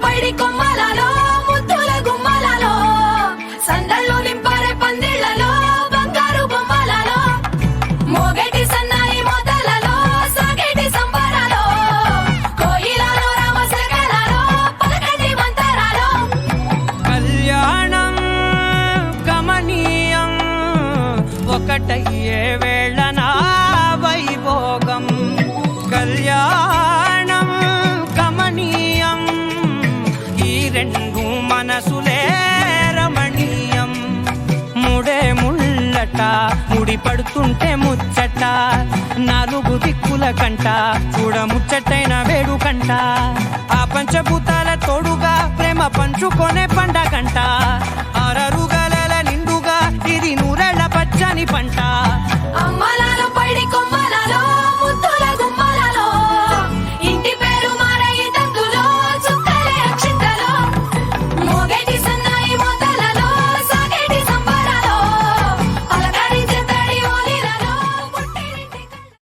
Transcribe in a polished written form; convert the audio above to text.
పైడి కొమ్మలలో ముద్దుల గుమ్మలలో సందళ్ళు నింపారే పందిళ్లలో బంగారు బొమ్మలలో మోగేటి సన్నాయి మోతలలో సాగేటి సంబరాలో కోయిలలో రామశకలలో పలకటి మంతరాలో కళ్యాణం గమనీయం ఒకటయ్యే వేళనా వైభోగం కళ్యాణం గమనీయం ఈ రెండు మనసులే రమణీయం ముడే ముళ్ళట ముడి పడుతుంటే ముచ్చట నాలుగు దిక్కుల కంట చూడ ముచ్చటైన వేడుకంట ఆ పంచభూతాల తోడుగా ప్రేమ పంచుకొనే పండగంట ఆరరుగల నిండుగా ఇది నూరెళ్ళ పచ్చని పంట